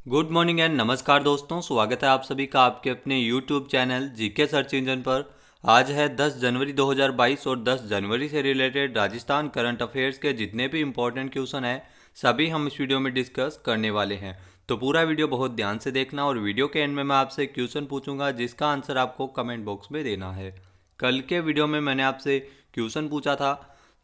Good morning and नमस्कार दोस्तों, स्वागत है आप सभी का आपके अपने YouTube channel GK search engine पर। आज है 10 जनवरी 2022 और 10 जनवरी से रिलेटेड राजस्थान करंट अफेयर्स के जितने भी इम्पोर्टेंट क्वेश्चन हैं सभी हम इस वीडियो में डिस्कस करने वाले हैं। तो पूरा वीडियो बहुत ध्यान से देखना और वीडियो के एंड में मैं आपसे क्वेश्चन पूछूंगा जिसका आंसर आपको कमेंट बॉक्स में देना है। कल के वीडियो में मैंने आपसे क्वेश्चन पूछा था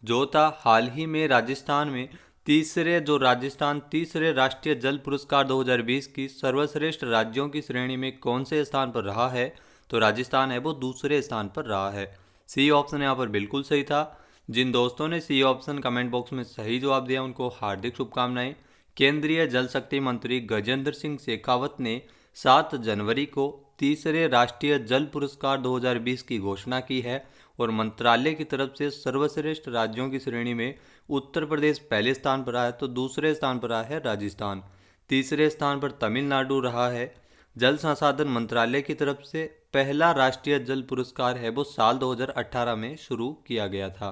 जो था हाल ही में राजस्थान में राजस्थान तीसरे राष्ट्रीय जल पुरस्कार 2020 की सर्वश्रेष्ठ राज्यों की श्रेणी में कौन से स्थान पर रहा है। तो राजस्थान है वो दूसरे स्थान पर रहा है। सी ऑप्शन यहाँ पर बिल्कुल सही था। जिन दोस्तों ने सी ऑप्शन कमेंट बॉक्स में सही जवाब दिया उनको हार्दिक शुभकामनाएं। केंद्रीय जल शक्ति मंत्री गजेंद्र सिंह शेखावत ने 7 जनवरी को तीसरे राष्ट्रीय जल पुरस्कार 2020 की घोषणा की है और मंत्रालय की तरफ से सर्वश्रेष्ठ राज्यों की श्रेणी में उत्तर प्रदेश पहले स्थान पर रहा है, तो दूसरे स्थान पर रहा है राजस्थान। तीसरे स्थान पर तमिलनाडु रहा है। जल संसाधन मंत्रालय की तरफ से पहला राष्ट्रीय जल पुरस्कार है वो साल 2018 में शुरू किया गया था।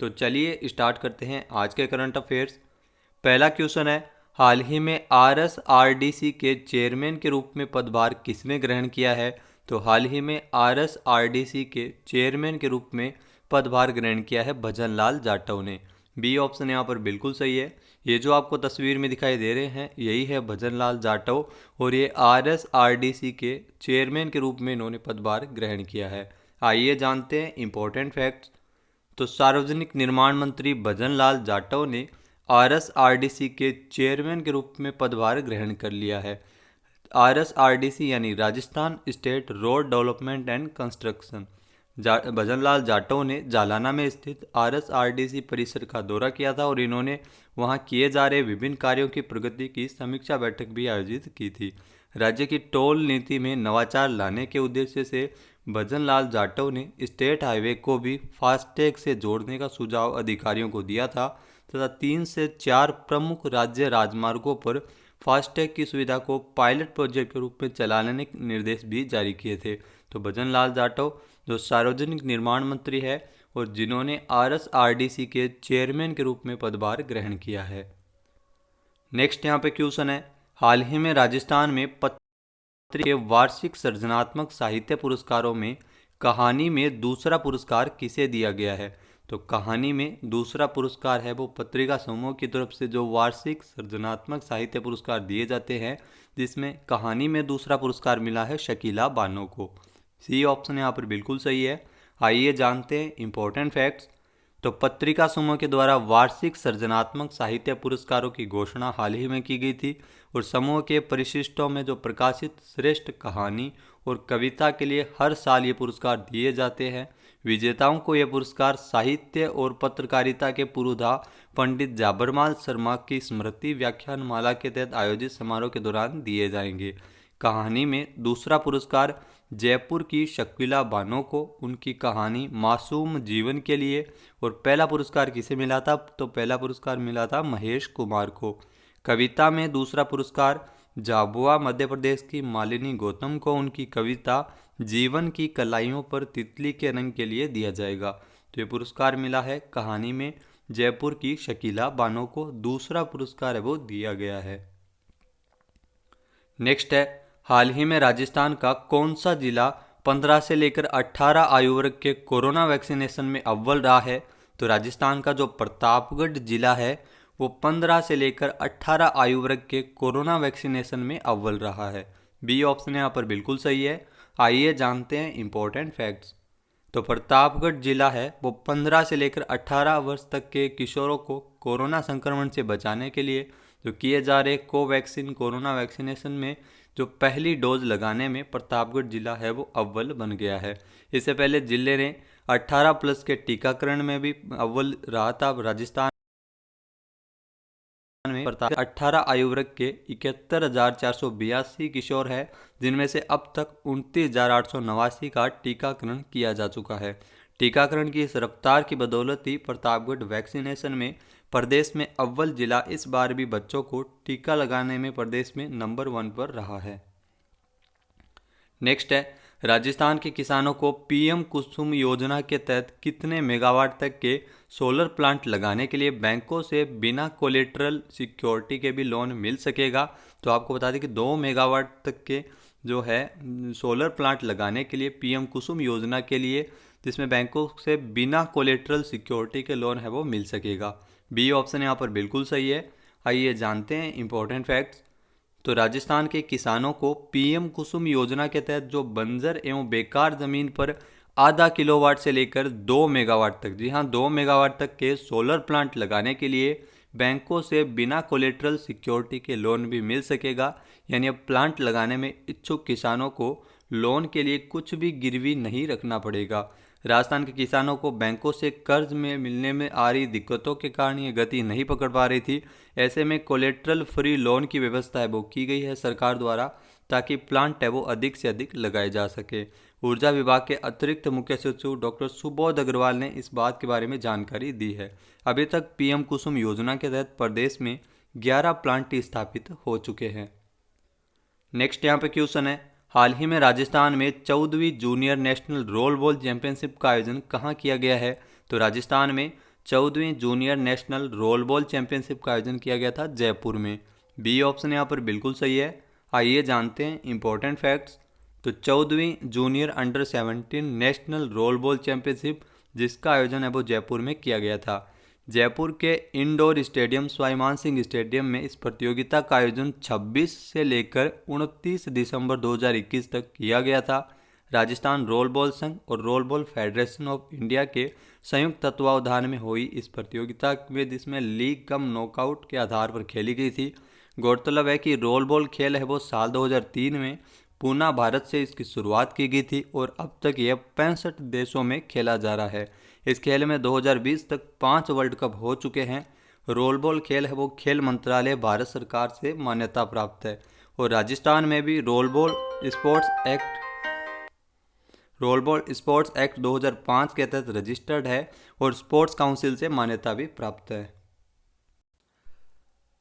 तो चलिए स्टार्ट करते हैं आज के करंट अफेयर्स। पहला क्वेश्चन है, हाल ही में आरएसआरडीसी के चेयरमैन के रूप में पदभार किसने ग्रहण किया है। तो हाल ही में आरएसआरडीसी के चेयरमैन के रूप में पदभार ग्रहण किया है भजन लाल जाटव ने। बी ऑप्शन यहाँ पर बिल्कुल सही है। ये जो आपको तस्वीर में दिखाई दे रहे हैं यही है भजन लाल जाटव और ये आरएसआरडीसी के चेयरमैन के रूप में इन्होंने पदभार ग्रहण किया है। आइए जानते हैं इंपॉर्टेंट फैक्ट्स। तो सार्वजनिक निर्माण मंत्री भजन लाल जाटव ने आरएसआरडीसी के चेयरमैन के रूप में पदभार ग्रहण कर लिया है। आरएसआरडीसी यानी Rajasthan state road development and construction. Bhajan Lal Jatav ने जालाना में स्थित आरएसआरडीसी परिसर का दौरा किया था और इन्होंने वहां किए जा रहे विभिन्न कार्यों की प्रगति की समीक्षा बैठक भी आयोजित की थी। राज्य की टोल नीति में नवाचार लाने के उद्देश्य से भजन लाल जाटव ने स्टेट हाईवे को भी फास्टैग से जोड़ने का सुझाव अधिकारियों को दिया था तथा 3 से 4 प्रमुख राज्य राजमार्गों पर फास्टैग की सुविधा को पायलट प्रोजेक्ट के रूप में चलाने के निर्देश भी जारी किए थे। तो भजन लाल जाटव जो सार्वजनिक निर्माण मंत्री है और जिन्होंने आरएसआरडीसी के चेयरमैन के रूप में पदभार ग्रहण किया है। नेक्स्ट यहाँ पे क्वेश्चन है, हाल ही में राजस्थान में पत्र के वार्षिक सृजनात्मक साहित्य पुरस्कारों में कहानी में दूसरा पुरस्कार किसे दिया गया है। तो कहानी में दूसरा पुरस्कार है वो पत्रिका समूह की तरफ से जो वार्षिक सृजनात्मक साहित्य पुरस्कार दिए जाते हैं जिसमें कहानी में दूसरा पुरस्कार मिला है शकीला बानो को। सी ऑप्शन यहाँ पर बिल्कुल सही है। आइए जानते हैं इंपॉर्टेंट फैक्ट्स। तो पत्रिका समूह के द्वारा वार्षिक सृजनात्मक साहित्य पुरस्कारों की घोषणा हाल ही में की गई थी और समूह के परिशिष्टों में जो प्रकाशित श्रेष्ठ कहानी और कविता के लिए हर साल ये पुरस्कार दिए जाते हैं। विजेताओं को ये पुरस्कार साहित्य और पत्रकारिता के पुरोधा पंडित जाबरमाल शर्मा की स्मृति व्याख्यानमाला के तहत आयोजित समारोह के दौरान दिए जाएंगे। कहानी में दूसरा पुरस्कार जयपुर की शकीला बानो को उनकी कहानी मासूम जीवन के लिए और पहला पुरस्कार किसे मिला था। तो पहला पुरस्कार मिला था महेश कुमार को। कविता में दूसरा पुरस्कार झाबुआ मध्य प्रदेश की मालिनी गौतम को उनकी कविता जीवन की कलाइयों पर तितली के रंग के लिए दिया जाएगा। तो ये पुरस्कार मिला है कहानी में जयपुर की शकीला बानो को, दूसरा पुरस्कार है वो दिया गया है। नेक्स्ट है, हाल ही में राजस्थान का कौन सा जिला 15 से लेकर 18 आयु वर्ग के कोरोना वैक्सीनेशन में अव्वल रहा है। तो राजस्थान का जो प्रतापगढ़ जिला है वो 15 से लेकर 18 आयु वर्ग के कोरोना वैक्सीनेशन में अव्वल रहा है। बी ऑप्शन यहाँ पर बिल्कुल सही है। आइए जानते हैं इंपॉर्टेंट फैक्ट्स। तो प्रतापगढ़ जिला है वो 15 से लेकर 18 वर्ष तक के किशोरों को कोरोना संक्रमण से बचाने के लिए जो किए जा रहे कोवैक्सीन कोरोना वैक्सीनेशन में जो पहली डोज लगाने में प्रतापगढ़ जिला है वो अव्वल बन गया है। इससे पहले जिले ने 18 प्लस के टीकाकरण में भी अव्वल रहा था। राजस्थान में 18 आयु वर्ग के 71,482 किशोर है जिनमें से अब तक 29,889 का टीकाकरण किया जा चुका है। टीकाकरण की इस रफ्तार की बदौलत ही प्रतापगढ़ वैक्सीनेशन में प्रदेश में अव्वल जिला इस बार भी बच्चों को टीका लगाने में प्रदेश में नंबर 1 पर रहा है। नेक्स्ट है, राजस्थान के किसानों को पीएम कुसुम योजना के तहत कितने मेगावाट तक के सोलर प्लांट लगाने के लिए बैंकों से बिना कोलेटरल सिक्योरिटी के भी लोन मिल सकेगा। तो आपको बता दें कि 2 मेगावाट तक के जो है सोलर प्लांट लगाने के लिए पीएम कुसुम योजना के लिए, जिसमें बैंकों से बिना कोलेट्रल सिक्योरिटी के लोन है वो मिल सकेगा। बी ऑप्शन यहाँ पर बिल्कुल सही है। आइए जानते हैं इंपॉर्टेंट फैक्ट्स। तो राजस्थान के किसानों को पीएम कुसुम योजना के तहत जो बंजर एवं बेकार ज़मीन पर आधा किलोवाट से लेकर 2 मेगावाट तक, जी हाँ 2 मेगावाट तक के सोलर प्लांट लगाने के लिए बैंकों से बिना कोलेट्रल सिक्योरिटी के लोन भी मिल सकेगा। यानी अब प्लांट लगाने में इच्छुक किसानों को लोन के लिए कुछ भी गिरवी नहीं रखना पड़ेगा। राजस्थान के किसानों को बैंकों से कर्ज में मिलने में आ रही दिक्कतों के कारण ये गति नहीं पकड़ पा रही थी। ऐसे में कोलेट्रल फ्री लोन की व्यवस्था है वो की गई है सरकार द्वारा, ताकि प्लांट है वो अधिक से अधिक लगाए जा सके। ऊर्जा विभाग के अतिरिक्त मुख्य सचिव डॉक्टर सुबोध अग्रवाल ने इस बात के बारे में जानकारी दी है। अभी तक पीएम कुसुम योजना के तहत प्रदेश में 11 प्लांट स्थापित हो चुके हैं। नेक्स्ट यहाँ पे क्वेश्चन है, हाल ही में राजस्थान में 14वीं junior national roll ball championship का आयोजन कहाँ किया गया है? तो राजस्थान में 14वीं junior national roll ball championship का आयोजन किया गया था जयपुर में। बी ऑप्शन यहाँ पर बिल्कुल सही है। आइए जानते हैं इंपॉर्टेंट फैक्ट्स। तो 14वीं junior under 17 national roll ball championship जिसका आयोजन है वो जयपुर में किया गया था। जयपुर के इंडोर स्टेडियम स्वाभिमान सिंह स्टेडियम में इस प्रतियोगिता का आयोजन 26 से लेकर 29 दिसंबर 2021 तक किया गया था। राजस्थान रोल बॉल संघ और role ball federation of India के संयुक्त तत्वावधान में हुई इस प्रतियोगिता में, जिसमें लीग कम नॉकआउट के आधार पर खेली गई थी। गौरतलब है कि रोल बॉल खेल है वो साल 2003 में पूना भारत से इसकी शुरुआत की गई थी और अब तक यह 65 देशों में खेला जा रहा है। इस खेल में 2020 तक 5 वर्ल्ड कप हो चुके हैं। रोल बॉल खेल है वो खेल मंत्रालय भारत सरकार से मान्यता प्राप्त है और राजस्थान में भी रोल बॉल स्पोर्ट्स एक्ट 2005 के तहत रजिस्टर्ड है और स्पोर्ट्स काउंसिल से मान्यता भी प्राप्त है।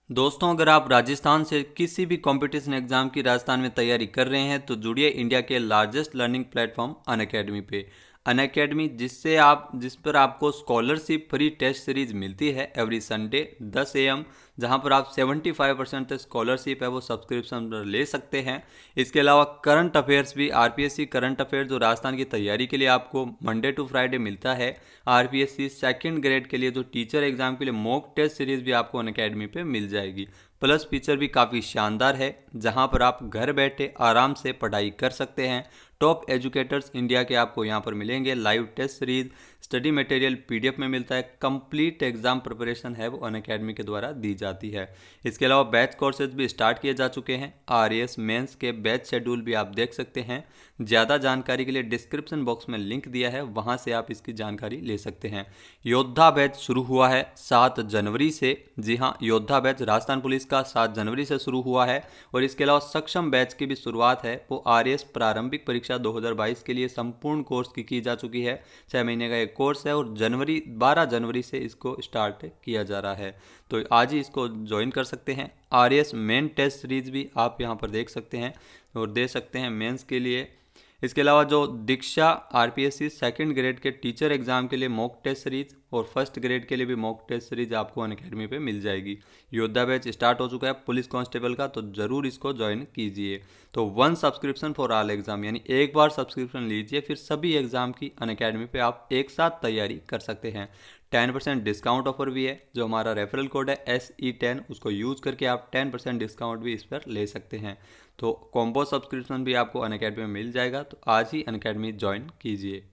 दोस्तों, अगर आप राजस्थान से किसी भी कंपटीशन एग्जाम की राजस्थान में तैयारी कर रहे हैं तो जुड़िए इंडिया के लार्जेस्ट लर्निंग प्लेटफॉर्म अनअकैडमी पे। अनअकैडमी जिस पर आपको स्कॉलरशिप फ्री टेस्ट सीरीज मिलती है एवरी संडे 10 AM, जहां पर आप 75% तक स्कॉलरशिप है वो सब्सक्रिप्शन पर ले सकते हैं। इसके अलावा करंट अफेयर्स भी, आरपीएससी करंट अफेयर्स जो राजस्थान की तैयारी के लिए आपको मंडे टू फ्राइडे मिलता है। आरपीएससी सेकंड ग्रेड के लिए जो टीचर एग्जाम के लिए मॉक टेस्ट सीरीज भी आपको अनअकैडमी पे मिल जाएगी। प्लस फीचर भी काफ़ी शानदार है, जहां पर आप घर बैठे आराम से पढ़ाई कर सकते हैं। टॉप एजुकेटर्स इंडिया के आपको यहां पर मिलेंगे। Live test series, study material PDF में मिलता है। कंप्लीट एग्जाम प्रिपरेशन है वो अनअकैडमी के द्वारा दी जाती है। इसके अलावा बैच कोर्सेज भी स्टार्ट किए जा चुके हैं। आरएएस मेंस के बैच शेड्यूल भी आप देख सकते हैं। ज़्यादा जानकारी के लिए डिस्क्रिप्शन बॉक्स में लिंक दिया है, वहां से आप इसकी जानकारी ले सकते हैं। योद्धा बैच शुरू हुआ है 7 जनवरी से। जी हाँ, योद्धा बैच राजस्थान पुलिस का 7 जनवरी से शुरू हुआ है। और इसके अलावा सक्षम बैच की भी शुरुआत है वो आरएएस प्रारंभिक परीक्षा 2022 के लिए संपूर्ण कोर्स की जा चुकी है। 6 महीने का एक कोर्स है और 12 जनवरी से इसको स्टार्ट किया जा रहा है, तो आज ही इसको ज्वाइन कर सकते हैं। आरएएस मेन टेस्ट सीरीज भी आप यहाँ पर देख सकते हैं और दे सकते हैं मेंस के लिए। इसके अलावा जो दीक्षा आरपीएससी सेकंड ग्रेड के टीचर एग्जाम के लिए मॉक टेस्ट सीरीज और फर्स्ट ग्रेड के लिए भी मॉक टेस्ट सीरीज आपको अनअकैडमी पे मिल जाएगी। योद्धा बैच स्टार्ट हो चुका है पुलिस कांस्टेबल का, तो जरूर इसको ज्वाइन कीजिए। तो 1 सब्सक्रिप्शन फॉर ऑल एग्जाम, यानी एक बार सब्सक्रिप्शन लीजिए, फिर सभी एग्जाम की अनअकैडमी पे आप एक साथ तैयारी कर सकते हैं। 10% डिस्काउंट ऑफर भी है। जो हमारा रेफरल कोड है SE10, उसको यूज़ करके आप 10% डिस्काउंट भी इस पर ले सकते हैं। तो कॉम्बो सब्सक्रिप्शन भी आपको अनअकैडमी में मिल जाएगा, तो आज ही अनअकैडमी ज्वाइन कीजिए।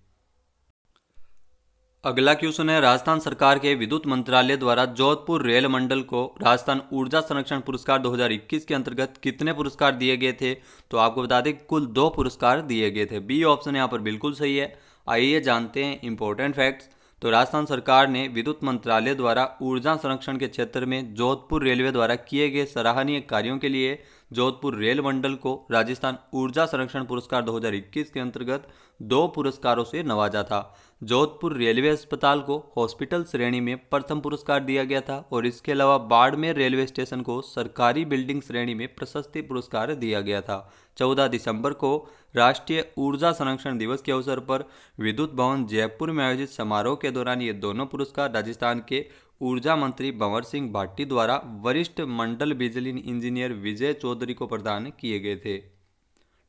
अगला क्वेश्चन है, राजस्थान सरकार के विद्युत मंत्रालय द्वारा जोधपुर रेल मंडल को राजस्थान ऊर्जा संरक्षण पुरस्कार 2021 के अंतर्गत कितने पुरस्कार दिए गए थे? तो आपको बता दें कुल 2 पुरस्कार दिए गए थे। बी ऑप्शन यहाँ पर बिल्कुल सही है। आइए जानते हैं इंपॉर्टेंट फैक्ट्स। तो राजस्थान सरकार ने विद्युत मंत्रालय द्वारा ऊर्जा संरक्षण के क्षेत्र में जोधपुर रेलवे द्वारा किए गए सराहनीय कार्यों के लिए जोधपुर रेल मंडल को राजस्थान ऊर्जा संरक्षण पुरस्कार 2021 के अंतर्गत 2 पुरस्कारों से नवाजा था। जोधपुर रेलवे अस्पताल को हॉस्पिटल श्रेणी में प्रथम पुरस्कार दिया गया था और इसके अलावा बाड़मेर रेलवे स्टेशन को सरकारी बिल्डिंग श्रेणी में प्रशस्ति पुरस्कार दिया गया था। 14 दिसंबर को राष्ट्रीय ऊर्जा संरक्षण दिवस के अवसर पर विद्युत भवन जयपुर में आयोजित समारोह के दौरान ये दोनों पुरस्कार राजस्थान के ऊर्जा मंत्री भंवर सिंह भाटी द्वारा वरिष्ठ मंडल बिजली इंजीनियर विजय चौधरी को प्रदान किए गए थे।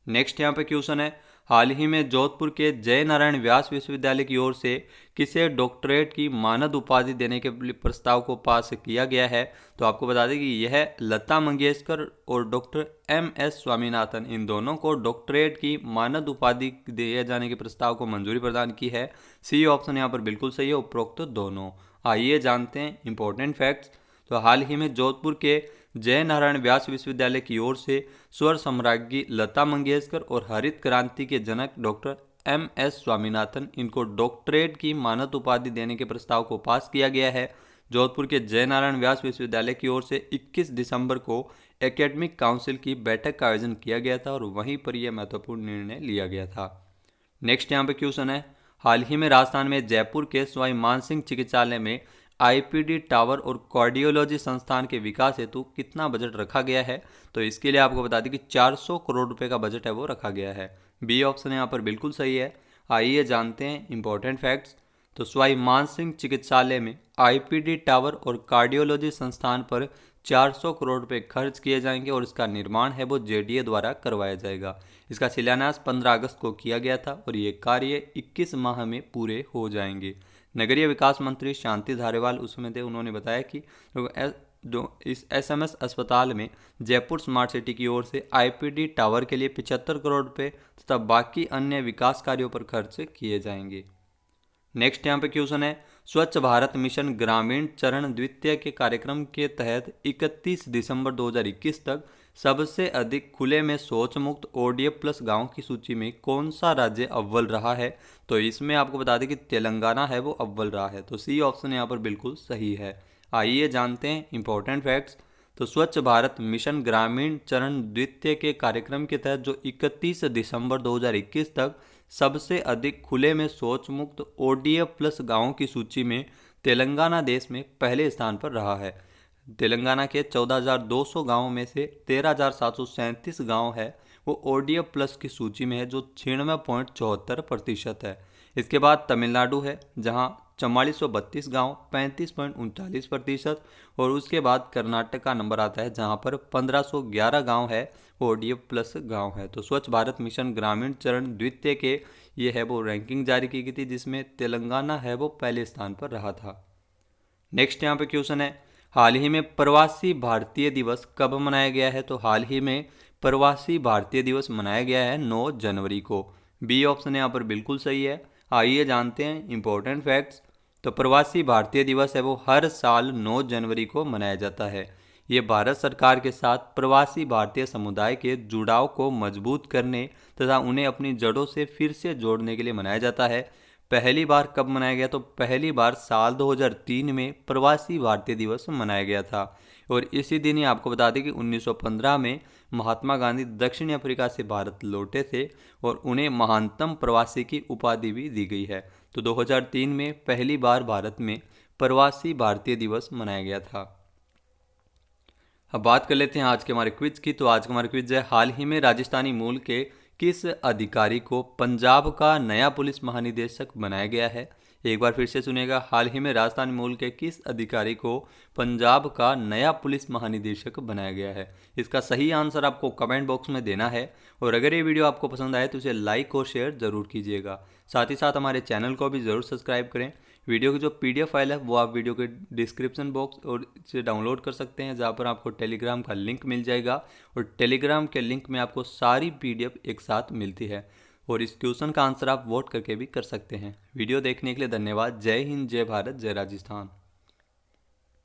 नेक्स्ट यहाँ पे क्वेश्चन है, हाल ही में जोधपुर के जय नारायण व्यास विश्वविद्यालय की ओर से किसे डॉक्टरेट की मानद उपाधि देने के प्रस्ताव को पास किया गया है? तो आपको बता दें कि यह लता मंगेशकर और डॉक्टर MS स्वामीनाथन, इन दोनों को डॉक्टरेट की मानद उपाधि दिए जाने के प्रस्ताव को मंजूरी प्रदान की है। सी ऑप्शन यहाँ पर बिल्कुल सही है, उपरोक्त दोनों। आइए जानते हैं इंपॉर्टेंट फैक्ट्स। तो हाल ही में जोधपुर के जय नारायण व्यास विश्वविद्यालय की ओर से स्वर सम्राज्ञी लता मंगेशकर और हरित क्रांति के जनक डॉक्टर MS स्वामीनाथन, इनको डॉक्टरेट की मानद उपाधि देने के प्रस्ताव को पास किया गया है। जोधपुर के जय नारायण व्यास विश्वविद्यालय की ओर से 21 दिसंबर को एकेडमिक काउंसिल की बैठक का आयोजन किया गया था और वहीं पर यह महत्वपूर्ण निर्णय लिया गया था। नेक्स्ट यहाँ पे क्वेश्चन है, हाल ही में राजस्थान में जयपुर के सवाई मानसिंह चिकित्सालय में IPD टावर और कार्डियोलॉजी संस्थान के विकास हेतु कितना बजट रखा गया है? तो इसके लिए आपको बता दें कि 400 करोड़ रुपए का बजट है वो रखा गया है। बी ऑप्शन यहाँ पर बिल्कुल सही है। आइए जानते हैं इंपॉर्टेंट फैक्ट्स। तो सवाई मानसिंह चिकित्सालय में IPD टावर और कार्डियोलॉजी संस्थान पर 400 करोड़ रुपए खर्च किए जाएंगे और इसका निर्माण है वो JDA द्वारा करवाया जाएगा। इसका शिलान्यास 15 अगस्त को किया गया था और ये कार्य 21 माह में पूरे हो जाएंगे। नगरीय विकास मंत्री शांति धारीवाल उसमें थे, उन्होंने बताया कि जो इस SMS अस्पताल में जयपुर स्मार्ट सिटी की ओर से IPD टावर के लिए 75 करोड़ रुपए तथा बाकी अन्य विकास कार्यों पर खर्च किए जाएंगे। नेक्स्ट यहाँ पे क्वेश्चन है, स्वच्छ भारत मिशन ग्रामीण चरण द्वितीय के कार्यक्रम के तहत 31 दिसंबर 2021 तक सबसे अधिक खुले में शौच मुक्त ODF+ गाँव की सूची में कौन सा राज्य अव्वल रहा है? तो इसमें आपको बता दें कि तेलंगाना है वो अव्वल रहा है। तो सी ऑप्शन यहाँ पर बिल्कुल सही है। आइए जानते हैं इंपॉर्टेंट फैक्ट्स। तो स्वच्छ भारत मिशन ग्रामीण चरण द्वितीय के कार्यक्रम के तहत जो 31 दिसंबर 2021 तक सबसे अधिक खुले में शौच मुक्त ODF+ गाँवों की सूची में तेलंगाना देश में पहले स्थान पर रहा है। तेलंगाना के 14,200 गाँवों में से 13,737 गाँव है वो ODF+ की सूची में है, जो 96.74% है। इसके बाद तमिलनाडु है जहां 4432 गाँव 35.39%, और उसके बाद कर्नाटक का नंबर आता है जहां पर 1511 गाँव है ODF+ गाँव है। तो स्वच्छ भारत मिशन ग्रामीण चरण द्वितीय के ये है वो रैंकिंग जारी की गई थी जिसमें तेलंगाना है वो पहले स्थान पर रहा था। नेक्स्ट यहाँ पे क्वेश्चन है, हाल ही में प्रवासी भारतीय दिवस कब मनाया गया है? तो हाल ही में प्रवासी भारतीय दिवस मनाया गया है 9 जनवरी को। बी ऑप्शन यहाँ पर बिल्कुल सही है। आइए जानते हैं इंपॉर्टेंट फैक्ट्स। तो प्रवासी भारतीय दिवस है वो हर साल 9 जनवरी को मनाया जाता है। ये भारत सरकार के साथ प्रवासी भारतीय समुदाय के जुड़ाव को मजबूत करने तथा उन्हें अपनी जड़ों से फिर से जोड़ने के लिए मनाया जाता है। पहली बार कब मनाया गया? तो पहली बार साल 2003 में प्रवासी भारतीय दिवस मनाया गया था, और इसी दिन ही आपको बता दें कि 1915 में महात्मा गांधी दक्षिण अफ्रीका से भारत लौटे थे और उन्हें महानतम प्रवासी की उपाधि भी दी गई है। तो 2003 में पहली बार भारत में प्रवासी भारतीय दिवस मनाया गया था। अब बात कर लेते हैं आज के हमारे क्विज की। तो आज का हमारा क्विज है, हाल ही में राजस्थानी मूल के किस अधिकारी को पंजाब का नया पुलिस महानिदेशक बनाया गया है? एक बार फिर से सुनिएगा, हाल ही में राजस्थानी मूल के किस अधिकारी को पंजाब का नया पुलिस महानिदेशक बनाया गया है? इसका सही आंसर आपको कमेंट बॉक्स में देना है, और अगर ये वीडियो आपको पसंद आए तो इसे लाइक और शेयर ज़रूर कीजिएगा। साथ ही साथ हमारे चैनल को भी ज़रूर सब्सक्राइब करें। वीडियो की जो PDF फाइल है वो आप वीडियो के डिस्क्रिप्शन बॉक्स और से डाउनलोड कर सकते हैं, जहाँ पर आपको टेलीग्राम का लिंक मिल जाएगा, और टेलीग्राम के लिंक में आपको सारी PDF एक साथ मिलती है, और इस क्वेश्चन का आंसर आप वोट करके भी कर सकते हैं। वीडियो देखने के लिए धन्यवाद। जय हिंद, जय भारत, जय राजस्थान।